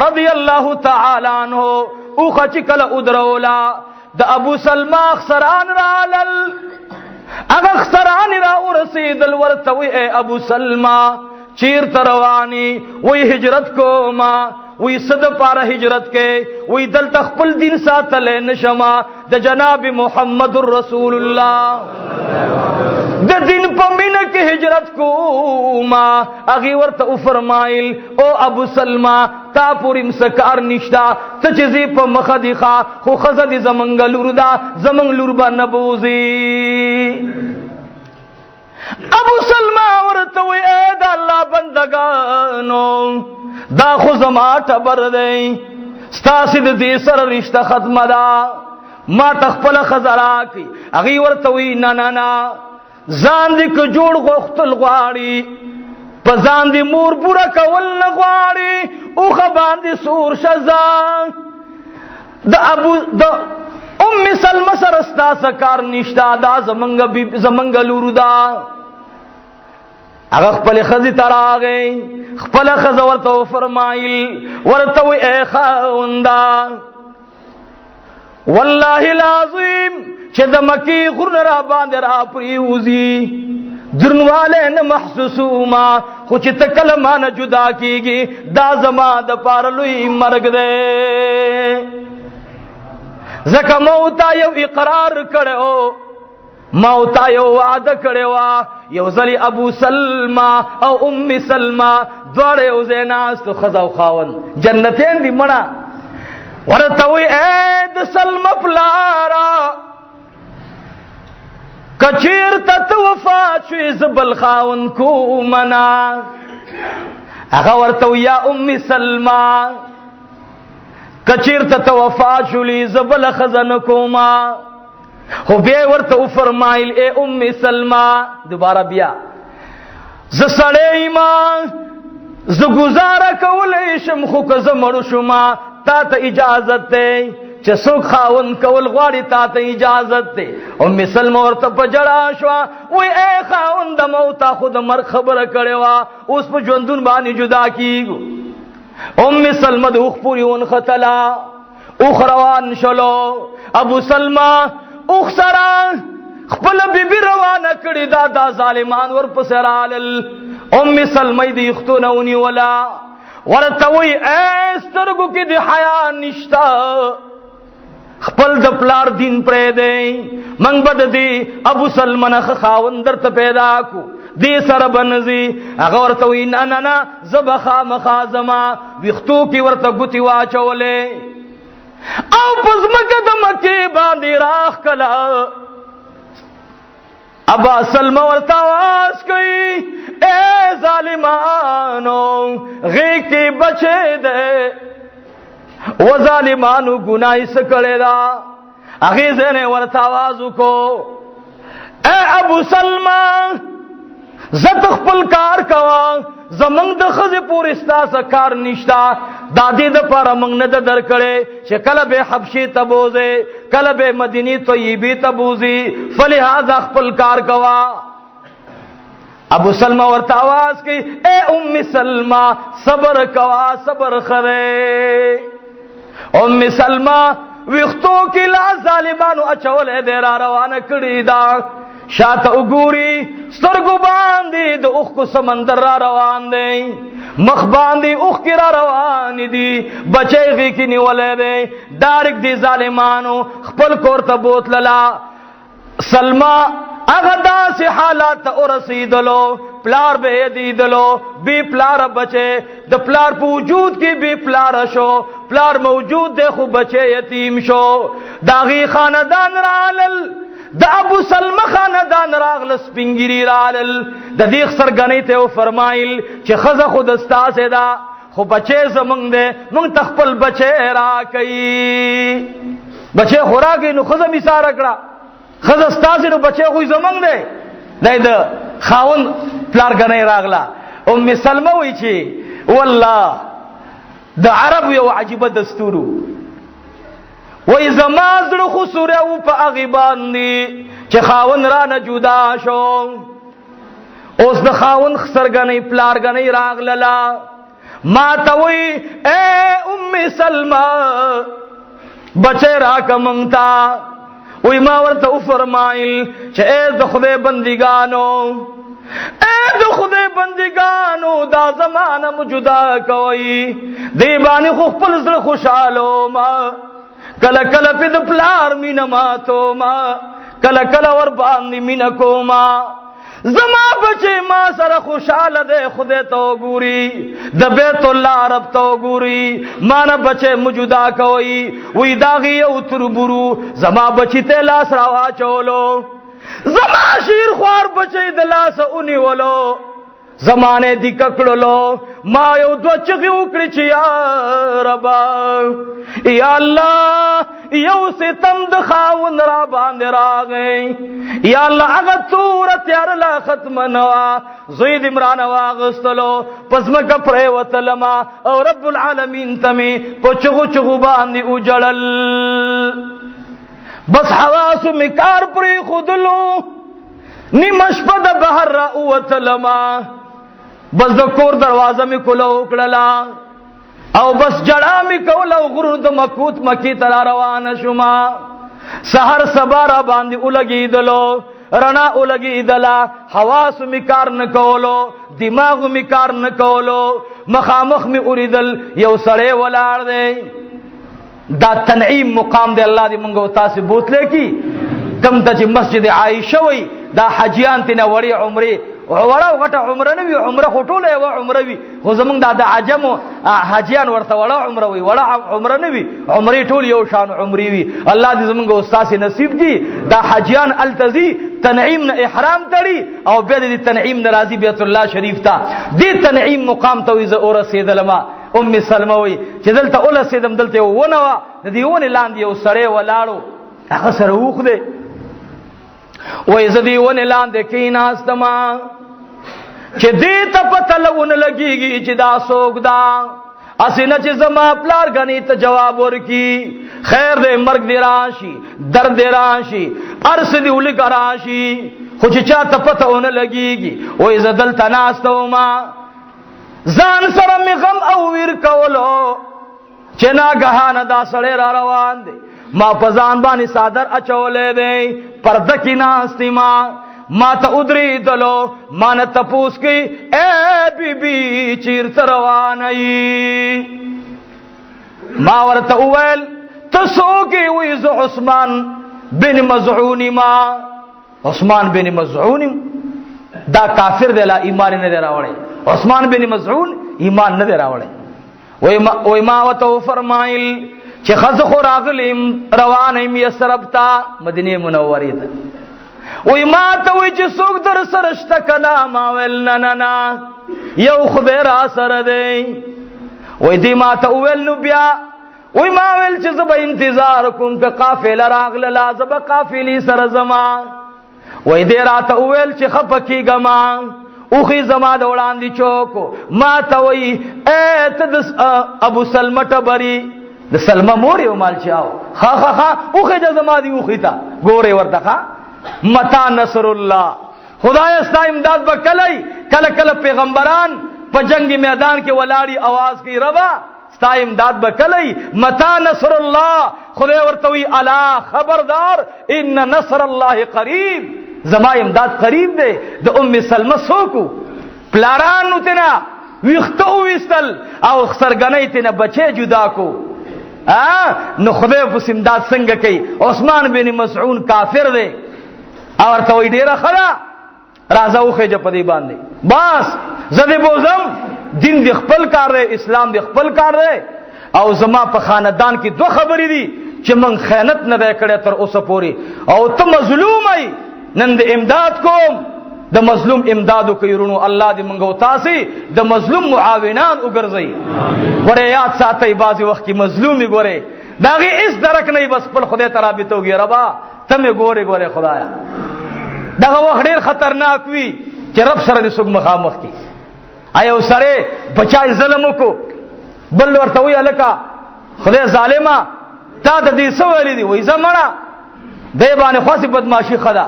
[SPEAKER 1] رضی اللہ تعالی عنہ اوخ چکل ادرولا د ابو سلمہ خسران رالل اغه خسران را ورسیدل ورته وی اے ابو سلمہ چیر تروانی وی ہجرت کو ما وی صد پارا ہجرت کے وی دل تخپل دین ساتل نشما د جناب محمد رسول اللہ د دین پمین کی ہجرت کو ما اغي ورته فرمایل او ابو سلمہ تا پوریم سکار نشتا تچزی په مخدیخا خو خزد زمنګلور دا زمنګلور با نبوزی. ابو سلمہ ورته وی اے دا اللہ بندگانو دا خو زما ټبر دی ستاسو د دې سره رشتہ ختمه ده ما تخپل خزرا کی اغي ورته وی نه نه نه ځان دې کو جوړ غختل غواړي په ځان دې مور پورا کول نه غواړي او خبان دې سور شزا د ابو د ام سلمہ سره ستاسو کار نشتا دا زمنګ لورو دا هغه خپل خزي تراغې خپل خز ورته فرمایل ورته وی اے خاوندا والله العظیم چې د مکی غرن را باندې را پریوزی درنواله نه محسوسوما خو چې تکل مان جدا کیږي دا زما د پارلوی مرګ دے زکه موتا یو اقرار کړو موتا یو وعده کړو یو ځلی ابو سلمہ او ام سلمہ دوړ یو زیناس تو خزاو خاون جنتین دی مړه ورته وی اے د سلمہ پلارا کچیر ته وفات شوی زبل خاون کو منا هغه ورته یا ام سلمہ کچیر ته وفات شوی زبل خزن کوما خو بیا ورته فرمایل اے ام سلمہ دوباره بیا ز سړی ایمان ز گزاره کولې شم خو که ز مړ شم تا ته اجازه ده چې څوک خاون کول غواړي تا ته اجازه ده ام سلمہ ورته په جړا شو وای اے خاون د موت خود مر خبره کړي وا اوس په ژوندون باندې جدا کیږي ام سلمہ د اوخ پوری ون خطلا اوخ روان شلو ابو سلمہ اوخ سرا خپل بیبی روانه کړي دا ظالمان ور پسرال ام سلمہ دی اختونونی ولا ورته وی استرګو کې د حیا نشتا خپل د پلار دین پرې دی منګ بد دی ابو سلمہ نه خاوند درته پیدا کو دی سره بنزي هغه ورته وی نه نه نه زبخه مخازما وختو کې ورته ګوتی واچولې او پزمکه د مکه باندې راخ کلا ابا سلمہ ورته واس کوي اے ظالمانو غی کی بچے دے و ظالمانو گناہی سکڑے دا اغیزے نے ورته आवाज کو اے ابو سلمہ زت خپل کار کوا زمنګ د خزه پورستا سکار نشتا دادی د پر موږ نه درکړې چې کله به حبشي تبوزه کله به مدینی طیبی تبوزي فلهذا خپل کار کوا ابو سلمہ ورته आवाज کی اے ام سلمہ صبر کوا صبر خره ام سلمہ وختو کې لا ظالمانو اچول دې را روانه کړی دا شاته وګوري سترګو باندې د اوخ کو سمندر را روان دی مخ باندې اوخ کې را روان دي بچي غي کې نیولې دی دارک دي ظالمانو خپل کور ته بوتللا سلمہ اغه داسې حالات ورسیدلو پلار به دیدلو بی پلار بچے د پلار په وجود کې بی پلار شو پلار موجود دی خو بچے یتیم شو داغي خاندان رالل د ابو سلمہ خاندان راغل سپینګری رالل د دې سرګنې ته فرمایل چې خزه خود استاسه دا خو بچے زمنګ دے مونږ تخپل بچے را کوي بچے خوراکې نو خزه می ساره کړه خزه استاسه نو بچے خو زمنګ دے نه د خاون پلار غنې راغلا ام سلمہ وی چې والله د عرب یو عجيبه دستورو وای زما زړه خو سوره او په اغيبان دي چې خاون را نه جدا شو اوس د خاون خسرګنې پلار غنې راغلا ما ته وی اے ام سلمہ بچے را کمنتا وی ما ورته فرمایل چې اے د خدای بندګانو اے د خدای بندګانو دا زمانہ مجدا کوي دی باندې خو خپل زړه خوشاله ما کله کله په د پلار مینا ماتو ما کله کله ور باندې مینا کوما زما بچي ما سره خوشاله ده خدای تو ګوري د بیت الله رب تو ګوري ما نه بچي موجودا کوي وې داغي او تربرو زما بچي ته لاس راوا چولو زما شیر خوار بچي د لاس اونې ولو زمانه دی ککړلو ما یو دو چغي وکړي چې یا رب یا الله یو ستم د خاون را باندې راغی یا الله هغه تور تیار لا ختم نوا زید عمران واغستلو پس مکه پرې وتلما او رب العالمین تمه په چغو چغو باندې وجړل بس حواس مکار پرې خودلو نیمش په د بهر را وتلما بس د کور دروازه می کولو کړلا او بس جړا می کولو غرور د مکوت مکی تر روان شوما سحر سبا را باندې ولګیدلو رڼا ولګیدلا حواس می کار نه کولو دماغ می کار نه کولو مخامخ می اوریدل یو سړی ولاړ دی دا تنعیم مقام دی الله دې مونږ تاسو بوتلې کی کم ته چې مسجد عائشه وي دا حجیان تنه وړي عمره وړه غټه عمره نه وي عمره خټوله یو عمره وي خو زمونږ د عجم حجیان ورته وړه عمره وي وړه عمره نه وي عمره ټول یو شان عمره وي الله دې زمونږ استاد نصیب دي دا حجیان التزی تنعیم نه احرام تړي او بیا دې تنعیم ناراضي بیت الله شریف ته دې تنعیم مقام ته وي زه اور رسیدلما ام سلمہ وي چې دلته اول سیدم دلته ونه وا د دې ونه لاندې یو سړی ولاړو هغه سره وخ دی وای زدی ونه لاندې کیناستما چې دې ته پته لونه لګيږي چې دا سوګ دا اسنه چې زما پلار غني ته جواب ورکی خیر دې مرګ دې راشي درد دې راشي ارس دې ولګ راشي خو چې چا ته پته ونه لګيږي وای زدل تناستوما ځان سره می غم او ویر کولو چې ناګهانه دا سړی را روان دی ما پزان باندې صادر اچولې دی پرده کې ناستی ما ته ادری دلو ما نه تپوس کی اے بی بی چیر رواني ما ورته اول تسوګي وې ز عثمان بن مزعون ما عثمان بن مزعون دا کافر دی لا ایمان نه راوړي عثمان بن مزعون ایمان نه راوړي وې ما وته فرمایل چې خز خو راغلم روانم یسربتا مدینه منوره ته وای ما ته وای چې څوک در سره شته کلام اول نه یو خبر را سره دی وای دی ما ته ویل نو بیا وای ما ویل چې زب انتظار کوم که قافله راغله لازم قافلی سره زما وای دی راته ویل چې خپکیګما اوخی زما د وړاندې چوکو ما ته وای اے ته ابو سلمہ تبری د سلمہ مور یو مال چاو ها اوخه د زما دی اوخی تا ګوره ورته متا نصر الله خدای استا امداد وکړي کله کله پیغمبران په جنگي میدان کې ولاړی आवाज کوي ربا استا امداد وکړي متا نصر الله خدای ورته وی الا خبردار ان نصر الله قریب زما امداد قریب دی د ام سلمہ سوکو پلاران نو تینا ویختو وستل او سرګنۍ تینا بچي جدا کو نو خدای په امداد څنګه کوي عثمان بن مسعود کافر دی او ورته وی ډیره خلا راځه اوخه جپ دی باندې بس زده بوزم دین دی خپل کار دی اسلام دی خپل کار دی او زما په خاندان کې دوه خبرې دي چې من خیانت نه کړې تر اوسه پوري او ته مظلوم ای نن د امداد کوم د مظلوم امدادو کوي الله دې منغو تاسو د مظلوم معاونان وګرځي ګوره یاد ساتي بعضی وخت کې مظلومي ګوره داغه اس درک نه بس خپل خدای ترابطوږي ربا تمه ګوره خدایا دغه وخت ډیر خطرناک وي چې رب سره دې څوک مخامخ کی ایو سره بچای ظلم کو بل ورته وی الکا خدای ظالما تا د دې سوالې دی وای زمړه دې باندې خاصه بدمعشي خدا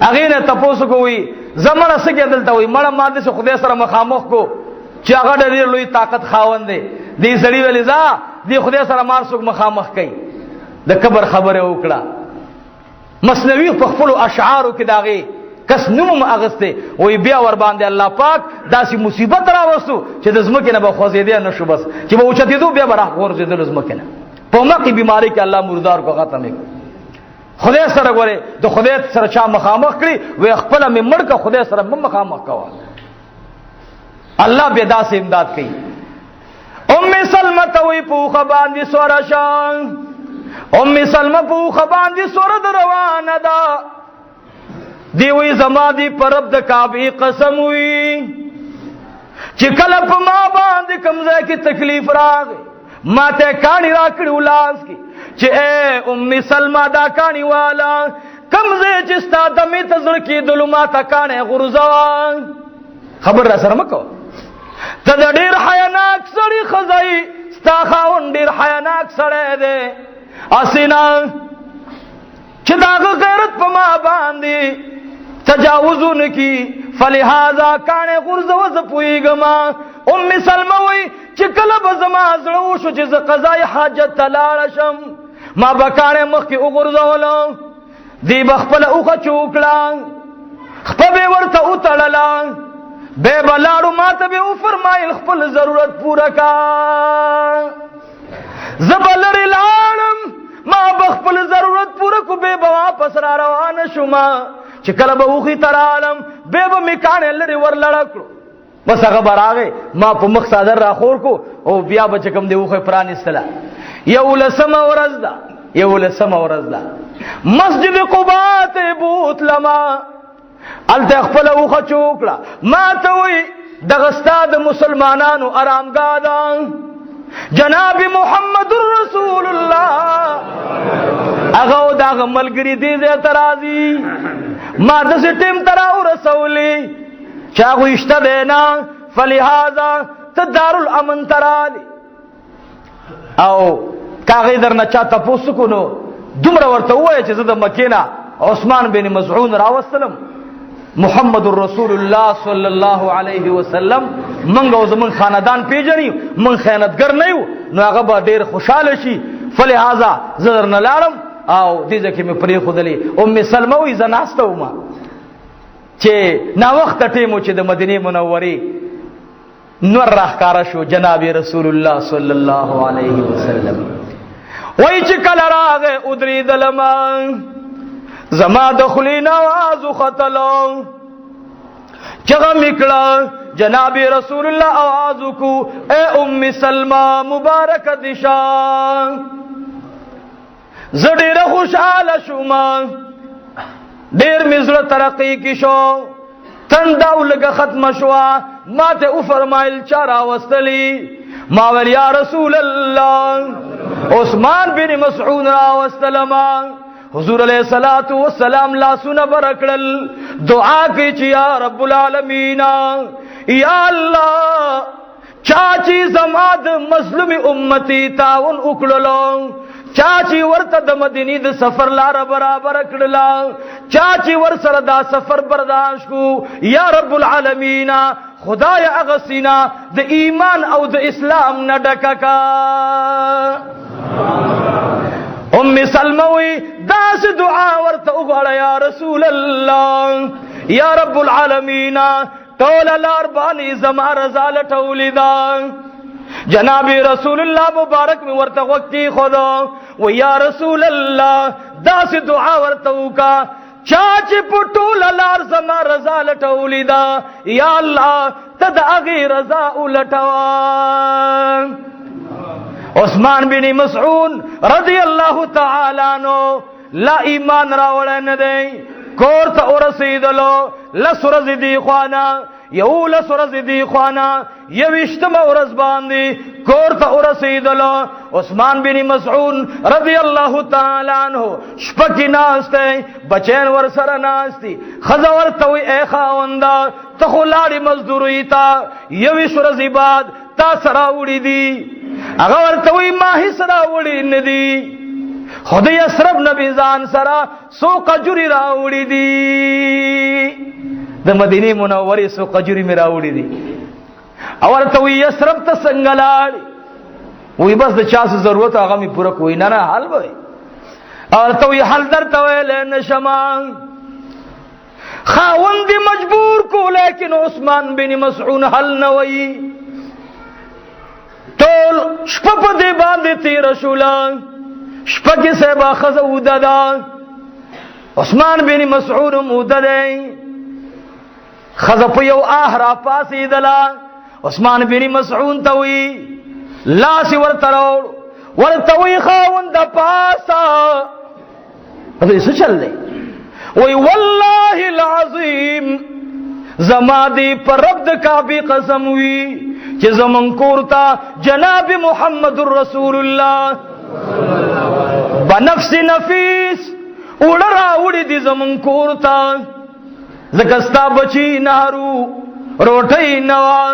[SPEAKER 1] اغه نه تاسو کوی زمړه سګه دلته وای مړه ماده سره خدای سره مخامخ کو چې هغه ډېر لوی طاقت خاوند دی دې سړی ولې ځا دې خدای سره مار څوک مخامخ کوي د کبر خبره وکړه مثنوی په خپل اشعارو کې داغه کس نوم اغسته وای بیا ور باندې الله پاک داسې مصیبت راوستو چې د زمکه نه به خوځېدې نه شو بس چې به اوچتې دو بیا برخ ورځېدل زمکه نه په مکه بیماری کې الله مردار کو ختمه خدای سره غوړي د خدای سره چا مخامخ کړي وای خپل ممړ کا خدای سره مخامخ کوا الله به داسې امداد کوي ام سلمہ ته وی په باندې سورشان ام سلمہ په خبان دي سور روانه ده دی وی زما دی پرب د کعبه قسم وی چې کله په ما باندې کوم ځای کې تکلیف راغی ما ته کانی راکړی ولاس کې چې اے ام سلمہ دا کانی والا کوم ځای چې ستا د می ته زړه کې دلو ما ته کانی غورځوا خبر را سره مکو ته د ډیر حیاناک سړی خزای ستا خاون ډیر حیاناک سړی دی اسینا چې داغه غیرت په ما باندې تجاوزون کی فلهذا کان غرزو ز پویګما ام سلمہ وی چې کله به زما زړه شو چې ز قضای حاجت تلاړ شم ما بکانه مخ کې وګرځولم دی بخپل اوخه چوکړه خپل ورته وتړلا به بلاړو ماته به فرمایل خپل ضرورت پورا کا زبلر العالم ما بخپل ضرورت پورا کو به واپس را روان شوم چې کله به وخی تر عالم به میکانه لري ورلړکړو بس هغه براغه ما په مخ صادر را خور کو او بیا به کوم دی وخه پران استلا یو لسم ورځ ده مسجد قباء ته بوت لما الته خپل وخه چوکړه ما ته وی دغه استاد مسلمانانو آرامګاه ده جناب محمد رسول الله هغه دغه ملګری دې دې ترازی ما د سټیم تراو رسولي چا غوښته دینا فلهذا تدار الامن ترالی او کاغی درنه چا تاسو کو نو دومره ورته وای چې زه د مکینا عثمان بن مزعون راوستلم محمد رسول الله صلی الله علیه وسلم منګو زمون خاندان پیژني من خیانتګر نه یو نو هغه به ډیر خوشاله شي فلهذا زر نه لارم او دې ځکه مې پرې خودلې ام سلمہ وی زناسته ومه چې نا وخت ټیمو چې د مدینه منورې نور راخاره شو جناب رسول الله صلی الله علیه وسلم وای چې کله راغه ادری دلما زما دخلی نواز خطلو چغه میکړه جناب رسول الله आवाज کو اے ام سلمہ مبارک دشا زړه خوشاله شوم ډیر مزړه ترقی کی شو تنداو لګه ختم شو ما ته او فرمایل چارا واستلی ما ول یا رسول الله عثمان بن مسعود را واستلما حضور علیہ الصلوۃ والسلام لا سن برکل دعا کی چې یا رب العالمین یا الله چاچی زماد مظلوم امتی تعاون وکړلو چاچی ورته د مدینې د سفر لار برابر کړلا چاچی ور سره دا سفر برداشت کو یا رب العالمین خدای اغسینا د ایمان او د اسلام نه ډککا ام سلمہ وی داس دعا ورته وغواړه یا رسول الله یا رب العالمین ټول لار باندې زما رضا لټولیدا جناب رسول الله مبارک می ورته وقتی خدا و یا رسول الله داس دعا ورته وکا چاچ پټول لار زما رضا لټولیدا یا الله تد اغي رضا لټوا عثمان بن مسعود رضی الله تعالی عنہ لا ایمان راوړل نه دی کور ته ورسېدلو لسرز دی خوانا یو لسرز دی خوانا یوشتم ورځ باندې کور ته ورسېدلو عثمان بن مسعود رضی الله تعالی عنہ شپکی ناشته بچین ور سره ناشتي خزا ورته وي اے خاوندا ته خلاړي مزدوري تا یوش ورځې بعد تا سره وړي دي هغه ورته وي ما هیڅ را وړي نه دي خدای اسرب نبی ځان سره سو قجری راوړي دي د مدینه منورې سو قجری می راوړي دي او ورته وي اسرب ته څنګه لاړ وي بس د چا څه ضرورت هغه می پوره کوی نه نه حل وي او ورته وي حل درته ویل نشما خاوند مجبور کو لیکن عثمان بن مسعود حل نه وي ټول شپه په دې باندې تیر شولان شپکی سیبا خزا اودا عثمان بن مسعود مودا دی خزا پا یو آہ را پاسی دلا عثمان بن مسعود تاوی لاسی ورطروڑ ورطوی خاون دا پاسا تو اسو چل دی وی واللہ العظیم زما دی پر رب د کعبه قسم وی چې زمون کورتا جناب محمد رسول الله بنفس نفیس وړرا وړي دي زمون کورتا زکستا بچی نهرو روټي نوا.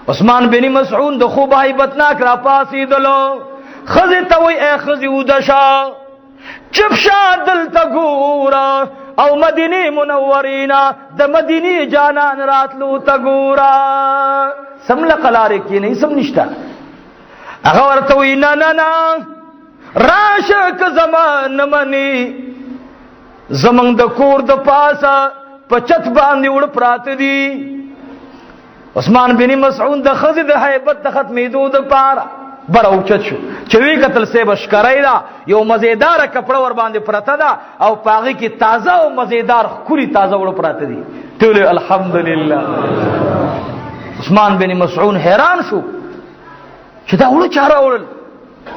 [SPEAKER 1] عثمان بن مسعود د خوب هیبتناک را پاسې دلو خزه ته وی اے خزه ودشا چپ شادل تا ګورا او مدینه منورینا د مدینه جانان راتلو تا ګورا سمل قلاره کې نه سم نشتا هغه ورته وی نه نه نه راشه ک زمان منی زمنګ د کور د پاسه پچت باندې وړ پرات دي. عثمان بن مسعود د خزه د هیبت د ختمېدو د پاره بر اوچت شو چې وی قتل سه بشکرای دا یو مزیدار کپڑا ور باندې پرته دا او پاغي کې تازه او مزیدار خوري تازه وړ پرته دي. ټول الحمدلله. عثمان بن مسعود حیران شو چې دا وړ چاره وړل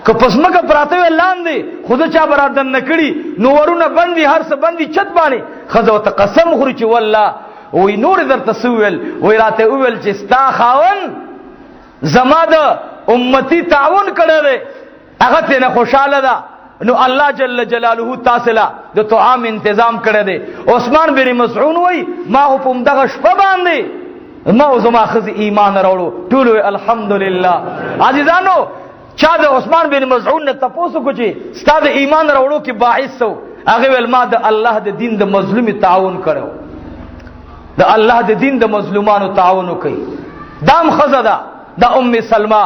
[SPEAKER 1] که پسمکه پراته لاندې خود چا برادن نکړي نو ورونه بندي هر څه بندي چت باندې خزو ته قسم خوري چې والله وی نور در تسویل وی راته اول چې ستا خاون زما د امتی تعاون کړی دی هغه ته نه خوشاله ده نو الله جل جلاله تاسو له د طعام تنظیم کړی دی. عثمان بن مسعود وی ما په دغه شپه باندې ما زما خزي ایمان راوړو ټول الحمدلله. عزیزانو چا د عثمان بن مسعود نه تاسو کو چې ستاد ایمان راوړو کې باعث سو هغه ول ما د الله د دین د مظلومي تعاون کړو د الله د دین د مظلومانو تعاون کوي. دام خزدا د ام سلمہ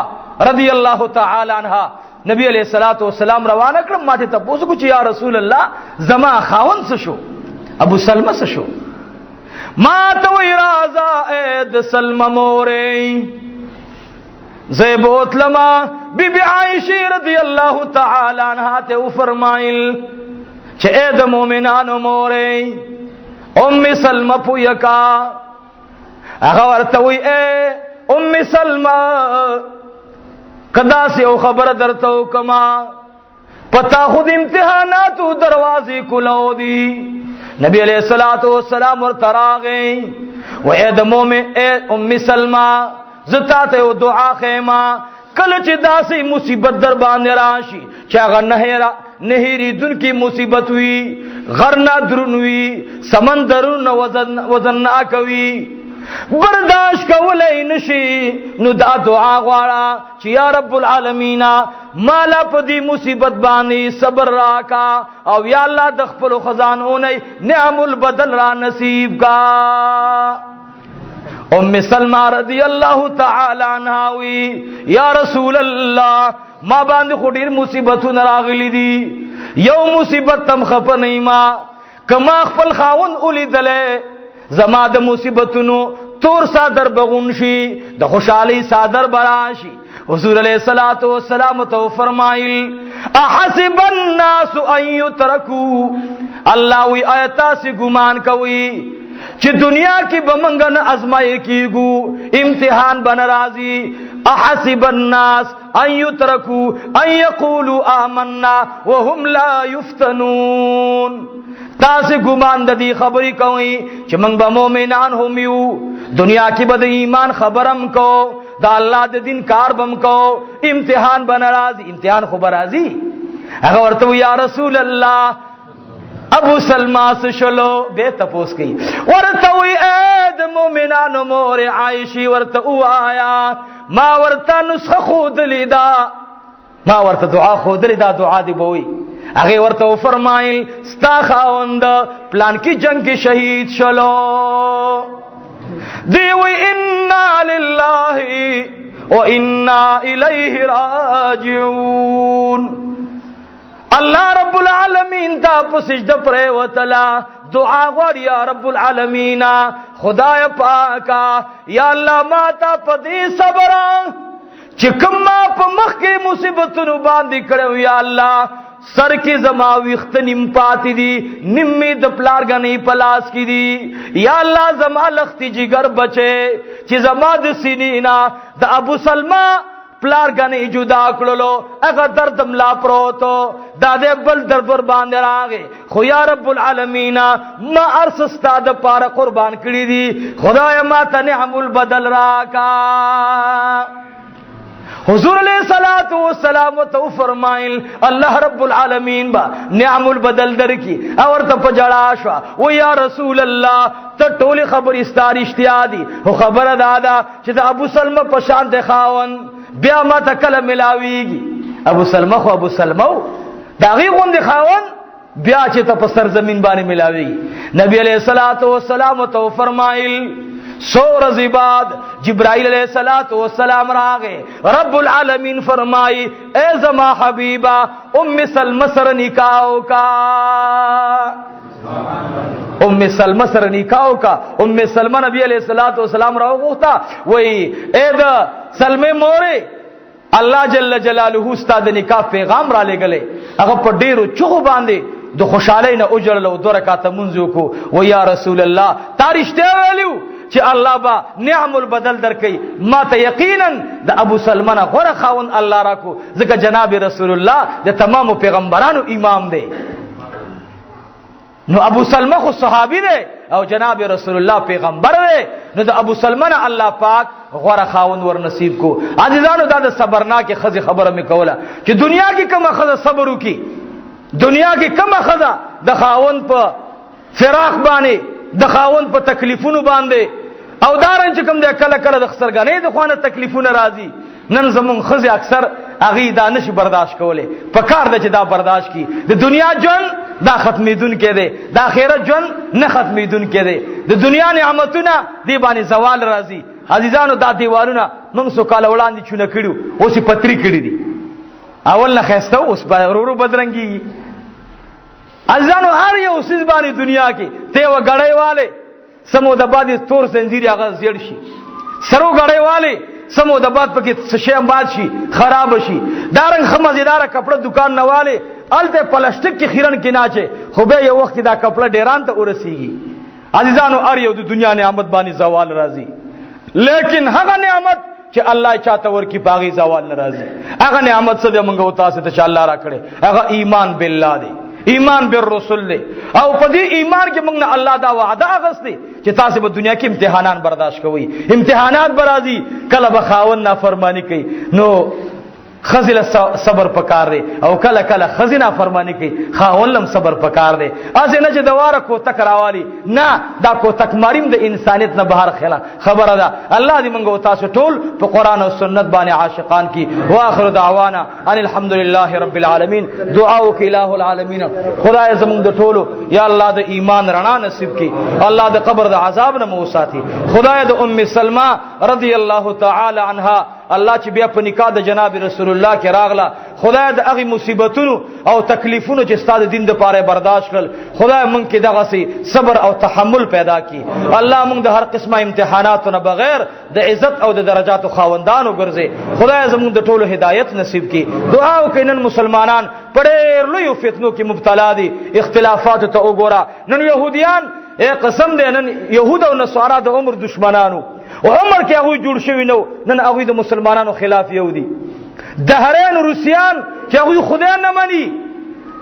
[SPEAKER 1] رضی الله تعالی عنها نبی علیہ الصلوۃ والسلام روانه کړم ماته تاسو کو چې یا رسول الله زما خاون څه شو ابو سلمہ څه شو ما ته وی رازا اې د سلمہ مورې زیبوت لما بی بی عائشہ رضی اللہ تعالی عنہا تے فرمائل چه اے د مومنانو مورے ام سلمہ پویکا اغا ورتوی اے ام سلمہ قدا سے او خبر درتو کما پتا خود امتحاناتو دروازی کلو دی. نبی علیہ السلام ورتراغی و اے د مومن اے ام سلمہ زتا ته دعا خیما کله چې داسې مصیبت در باندې راشي چې هغه نهری دن کی مصیبت وی غرنا درن وی سمندرون وزن کوي برداشت کولای نشي نو دا دعا غواړه چې یا رب العالمین مالا په دې مصیبت باندې صبر راکا او یا الله د خپل خزانو نه نعم البدل را نصیب کا. ام سلمہ رضی اللہ تعالی عنہا وی یا رسول اللہ ما باندې خډیر مصیبتونه راغلی دي یو مصیبت تم خپ نه ما کما خپل خاون اولیدله زما د مصیبتونو تور صادر بغون شي د خوشحالی صادر براشي. حضور علیہ الصلوۃ والسلام تو فرمایل احسب الناس ان يتركوا الله وی آیات سے ګمان کوي چې دنیا کې بمنګن ازمایي کیګو امتحان بن راضي. احسب الناس ان يتركوا ان يقولوا آمنا وهم لا يفتنون تاسو ګمان د دې خبرې کوي چې موږ به مؤمنان هم یو دنیا کې به د ایمان خبرم کو دا الله د دین کار بم کو امتحان بن راضي امتحان خو برازي. هغه ورته یا رسول الله ابو سلمہ سے شلو بے تپوس کی ورتوی اید مومنانو مور عائشی ورتو آیا ما ورتا نسخ خود لیدا ما ورتا دعا خود لیدا دعا دی بوئی اگے ورتو فرمائل ستا خاوند پلان کی جنگ کی شہید شلو دیوی انا للہ و انا الیہ راجعون. اللہ رب العالمین تا پسجد پر وطلا دعا غور یا رب العالمین خدا پاکا یا اللہ ماتا پدی صبرا چکم ما پا مخ کے مصیبتنو باندی کرو یا اللہ سر کی زماوی اختنیم پاتی دی نمی دپلار گنی پلاس کی دی یا اللہ زما لختی جگر بچے چی زما د سینینا دا ابو سلمہ پلار غنی جدا کړلو هغه درد ملا پروتو دا دې بل درد ور باندې راغی خو یا رب العالمین ما ارس استاد پاره قربان کړی دي خدای ما ته نعم البدل راکا حضور علیہ الصلوۃ والسلام تو فرمایل الله رب العالمین با نعم البدل در کی اور ته پجړا شو و یا رسول الله ته ټول خبر استار اشتیادی خو خبر دادا چې د ابو سلمہ په شان د خاون بیا ما ته کله ملاویږي ابو سلمہ خو ابو سلمہ دا غي غوند خاون بیا چې ته په سر زمين باندې ملاویږي نبی علیہ الصلوۃ والسلام تو فرمایل سور زباد جبرائیل علیہ الصلوۃ والسلام راغے رب العالمین فرمائی اے زما حبیبہ ام سلمہ سر نکاح کا ام سلمہ سر نکاح کا ام سلمہ نبی علیہ الصلوۃ والسلام راو غوتا وہی اے دا سلمہ مورے اللہ جل جلالہ استاد نکاح پیغام را لے گلے هغه په ډیرو چغو باندې د خوشالۍ نه اجړل او 2 رکعات منځو کو و یا رسول الله تارشته ویلو چې الله با نعم البدل درکې ما ته یقینا د ابو سلمان غره خاون الله راکو ځکه جناب رسول الله د تمام پیغمبرانو امام دی نو ابو سلمہ خو صحابي دی او جناب رسول الله پیغمبر دی نو د ابو سلمان الله پاک غره خاون ور نصیب کو عزیزانو دا د صبرناک خزي خبره مې کوله چې دنیا کې کوم خزه صبر وکي دنیا کې کوم خزه د خاون په فراق باندې د خاون په تکلیفونو باندې او دارن چې کوم د کله کله د خسرګنې د خوانه تکلیفونه راځي نن زمون خزي اکثر اغي دانش برداشت کوله په کار د چې دا برداشت کی د دنیا جون دا ختمیدون کې دی د آخرت جون نه ختمیدون کې دی د دنیا نعمتونه دی باندې زوال راځي عزیزانو دا دیوالونه موږ سو کال وړاندې چونه کړو اوس پتری کړی دي اول نه خسته اوس ورو بدرنګي عزیزانو هر یو سیس باندې دنیا کې ته و غړې والے سمو د باد تور زنجیر هغه زیړ شي سرو غړې والے سمو د باد پکې شیم باد شي خراب شي دارنګ خمزیدار کپڑا دکان نه والے الته پلاستیک کې خیرن کې ناچه خو به یو وخت دا کپڑا ډیران ته ورسیږي عزیزانو ار یو د دنیا نعمت باندې زوال راځي لیکن هغه نعمت چې الله چاته ورکی باغی زوال ناراضي هغه نعمت څه به مونږ تاسو ته چې الله را کړي هغه ایمان بالله دی ایمان بالرسول دی او په دې ایمان کې موږ نه الله دا وعده اغستی چې تاسو په دنیا کې امتحانات برداشت کوئ امتحانات برازي کله به خاون نافرمانی کوي نو خزل صبر پکار دی او کله کله خزینه فرمانی کوي خاولم صبر پکار دی از نه چې دواره کو تک راوالی نه دا کو تک ماریم د انسانیت نه بهر خلا خبره ده الله دې موږ تاسو ټول په قران او سنت باندې عاشقان کی واخر دعوانا ان الحمد لله رب العالمین دعاو کی الہ العالمین خدای زموږ د ټولو یا الله د ایمان رڼا نصیب کی الله د قبر د عذاب نه مو ساتي خدای د ام سلمہ رضی الله تعالی عنها الله چې بیا په نکاح د جناب رسول الله کې راغله خدای د هغه مصیبتونو او تکلیفونو چې ستاسو دین د پاره برداشت کړل خدای مونږ کې دغه سي صبر او تحمل پیدا کړي الله مونږ د هر قسمه امتحاناتو نه بغیر د عزت او د درجاتو خاوندانو ګرځي خدای زموږ د ټولو هدایت نصیب کړي دعا وکړئ نن مسلمانان پډېر لوی فتنو کې مبتلا دي اختلافات ته وګوره نن يهوديان قسم دې نن يهود او نصارا د عمر دشمنانو عمر کې هغه جوړ شوی نو نن هغه د مسلمانانو خلاف يهودي دهرین روسيان چې هغه خدای نه مانی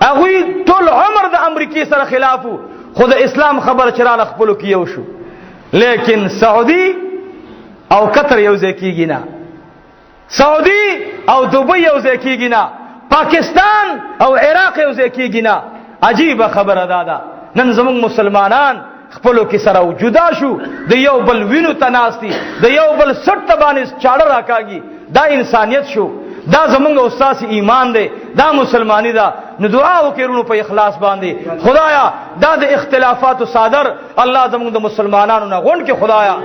[SPEAKER 1] هغه ټول عمر د امریکای سره خلافو خود اسلام خبر چرانه خپل کیو شو لیکن سعودي او قطر یو ځکیږي نه سعودي او دوبۍ یو ځکیږي نه پاکستان او عراق یو ځکیږي نه عجیب خبره ده نن زموږ مسلمانان خپلو کې سره جدا شو د یو بل وینو تناستی د یو بل سټ باندې چاړه راکاږي دا انسانیت شو دا زمونږ استاد ایمان دی دا مسلمانی دا نو دعا وکړو په اخلاص باندې خدایا دا د اختلافات صادر الله زمونږ د مسلمانانو نه غون کې خدایا